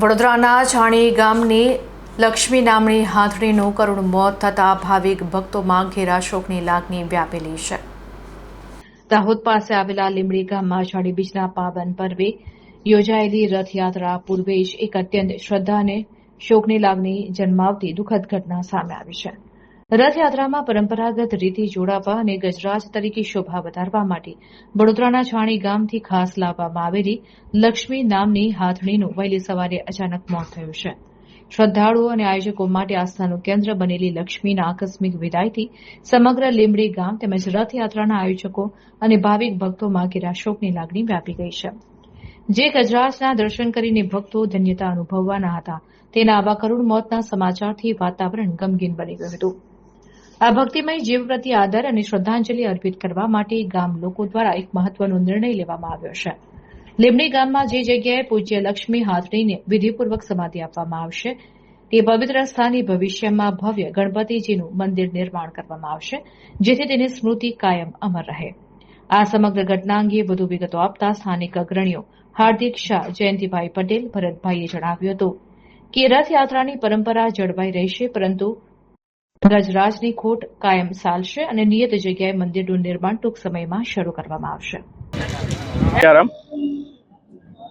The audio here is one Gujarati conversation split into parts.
વડોદરાના છાણી ગામની લક્ષ્મી નામની હાથણીનું કરુણ મોત થતાં ભાવિક ભક્તોમાં ઘેરા શોકની લાગણી વ્યાપેલી છે। દાહોદ પાસે આવેલા લીમડી ગામમાં અષાઢી બીજના પાવન પર્વે યોજાયેલી રથયાત્રા પૂર્વે જ એક અત્યંત શ્રદ્ધા અને શોકની લાગણી જન્માવતી દુઃખદ ઘટના સામે આવી છે। રથયાત્રામાં પરંપરાગત રીતે જોડાવા અને ગજરાજ તરીકે શોભા વધારવા માટે વડોદરાના છાણી ગામથી ખાસ લાવવામાં આવેલી લક્ષ્મી નામની હાથણીનું વહેલી સવારે અચાનક મોત થયું છે। શ્રદ્ધાળુઓ અને આયોજકો માટે આસ્થાનું કેન્દ્ર બનેલી લક્ષ્મીના આકસ્મિક વિદાયથી સમગ્ર લીમડી ગામ તેમજ રથયાત્રાના આયોજકો અને ભાવિક ભક્તોમાં ઘેરા શોકની લાગણી વ્યાપી ગઈ છે। જે ગજરાજના દર્શન કરીને ભક્તો ધન્યતા અનુભવવાના હતા તેના આવા કરુણ મોતના સમાચારથી વાતાવરણ ગમગીન બની ગયું હતું। આ ભક્તિમય જીવ પ્રત્યે આદર અને શ્રદ્ધાંજલિ અર્પિત કરવા માટે ગામ લોકો દ્વારા એક મહત્વનો નિર્ણય લેવામાં આવ્યો છે। લીમડી ગામમાં જે જગ્યાએ પૂજ્ય લક્ષ્મી હાથણીને વિધિપૂર્વક સમાધિ આપવામાં આવશે તે પવિત્ર સ્થાને ભવિષ્યમાં ભવ્ય ગણપતિજીનું મંદિર નિર્માણ કરવામાં આવશે, જેથી તેની સ્મૃતિ કાયમ અમર રહે। આ સમગ્ર ઘટના અંગે વધુ વિગતો આપતા સ્થાનિક અગ્રણીઓ હાર્દિક શાહ, જયંતિભાઈ પટેલ, ભરતભાઈએ જણાવ્યું હતું કે રથયાત્રાની પરંપરા જળવાઈ રહેશે, પરંતુ ગજરાજની ખોટ કાયમ ચાલશે અને નિયત જગ્યાએ મંદિરનું નિર્માણ ટૂંક સમયમાં શરૂ કરવામાં આવશે।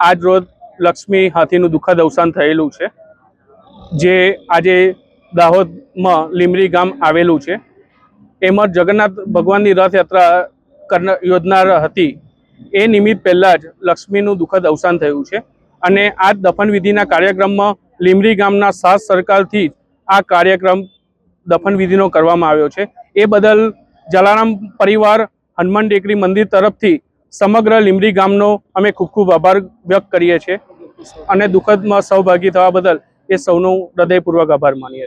આજ રોજ લક્ષ્મી હાથીનું દુઃખદ અવસાન થયેલું છે, જે આજે દાહોદમાં લીમડી ગામ આવેલું છે। એમાં જગન્નાથ ભગવાનની રથયાત્રા યોજનાર હતી, એ નિમિત્ત પહેલાં જ લક્ષ્મીનું દુઃખદ અવસાન થયું છે અને આ દફન વિધિના કાર્યક્રમમાં લીમડી ગામના સાથ સરકારથી આ કાર્યક્રમ દફન વિધિનો કરવામાં આવ્યો છે। એ બદલ જલારામ પરિવાર હનુમાન ટેકરી મંદિર તરફથી સમગ્ર લીમડી ગામનો અમે ખૂબ ખૂબ આભાર વ્યક્ત કરીએ છીએ અને દુઃખદમાં સહભાગી થવા બદલ એ સૌનો હૃદયપૂર્વક આભાર માનીએ છીએ।